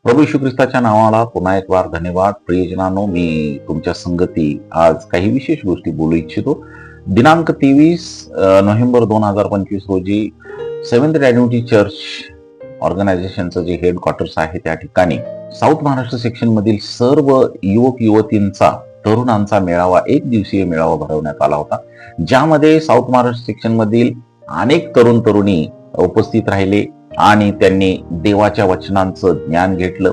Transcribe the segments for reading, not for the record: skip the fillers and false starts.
प्रभू येशू ख्रिस्ताच्या नावाला पुन्हा एक वार धन्यवाद. प्रियजनांनो, मी तुमच्या संगती आज काही विशेष गोष्टी बोलू इच्छितो. दिनांक 23 नोव्हेंबर 2025 रोजी सेव्हन्थ ॲडव्हेंटिस्ट चर्च ऑर्गनायझेशनचं जे हेडक्वार्टर्स आहे त्या ठिकाणी साऊथ महाराष्ट्र सेक्शन मधील सर्व युवक युवतींचा तरुणांचा मेळावा, एक दिवसीय मेळावा भरवण्यात आला होता, ज्यामध्ये साऊथ महाराष्ट्र सेक्शन मधील अनेक तरुण तरुणी उपस्थित राहिले आणि त्यांनी देवाच्या वचनांचं ज्ञान घेतलं.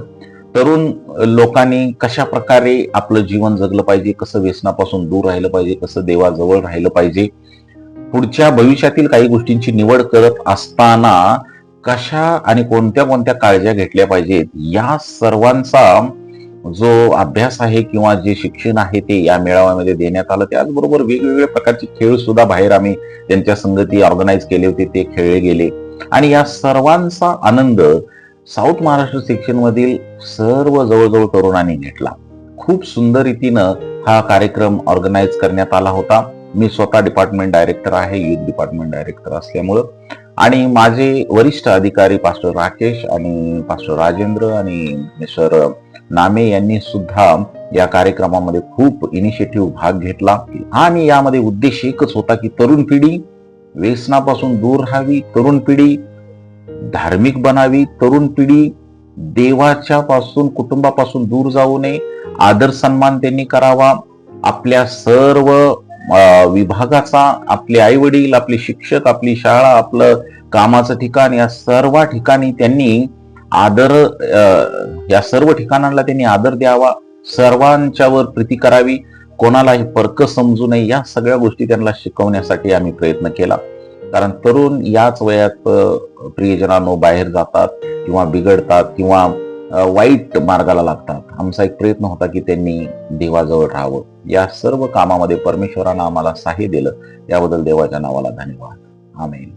तरुण लोकांनी कशा प्रकारे आपलं जीवन जगलं पाहिजे, कसं व्यसनापासून दूर राहिलं पाहिजे, कसं देवाजवळ राहिलं पाहिजे, पुढच्या भविष्यातील काही गोष्टींची निवड करत असताना कशा आणि कोणत्या कोणत्या काळज्या घेतल्या पाहिजेत, या सर्वांचा जो अभ्यास आहे किंवा जे शिक्षण आहे ते या मेळाव्यामध्ये देण्यात आलं. त्याचबरोबर वेगवेगळ्या प्रकारचे खेळ सुद्धा बाहेर आम्ही त्यांच्या संगती ऑर्गनाईज केले होते, ते खेळले गेले आणि या सर्वांचा आनंद साऊथ महाराष्ट्र सेक्शन मधील सर्व जवळजवळ तरुणांनी घेतला. खूप सुंदर रीतीनं हा कार्यक्रम ऑर्गनाईज करण्यात आला होता. मी स्वतः डिपार्टमेंट डायरेक्टर आहे, युथ डिपार्टमेंट डायरेक्टर असल्यामुळं, आणि माझे वरिष्ठ अधिकारी पास्टर राकेश आणि पास्टर राजेंद्र आणि मिस्टर नामे यांनी सुद्धा या कार्यक्रमामध्ये खूप इनिशिएटिव्ह भाग घेतला. आणि यामध्ये उद्देश एकच होता की तरुण पिढी व्यसनापासून दूर राहावी, तरुण पिढी धार्मिक बनावी, तरुण पिढी देवाच्या पासून, कुटुंबापासून दूर जाऊ नये, आदर सन्मान त्यांनी करावा. आपल्या सर्व विभागाचा, आपले आई वडील, आपले शिक्षक, आपली शाळा, आपलं कामाचं ठिकाण, या सर्व ठिकाणी त्यांनी आदर, या सर्व ठिकाणांना त्यांनी आदर द्यावा, सर्वांच्यावर प्रीती करावी, कोणालाही परक समजू नये. या सगळ्या गोष्टी त्यांना शिकवण्यासाठी आम्ही प्रयत्न केला. कारण तरुण याच वयात प्रियजनांनो बाहेर जातात किंवा बिघडतात किंवा वाईट मार्गाला लागतात. आमचा एक प्रयत्न होता की त्यांनी देवाजवळ राहावं. या सर्व कामामध्ये परमेश्वरानं आम्हाला सहाय्य दिलं, याबद्दल देवाच्या नावाला धन्यवाद. आमेन.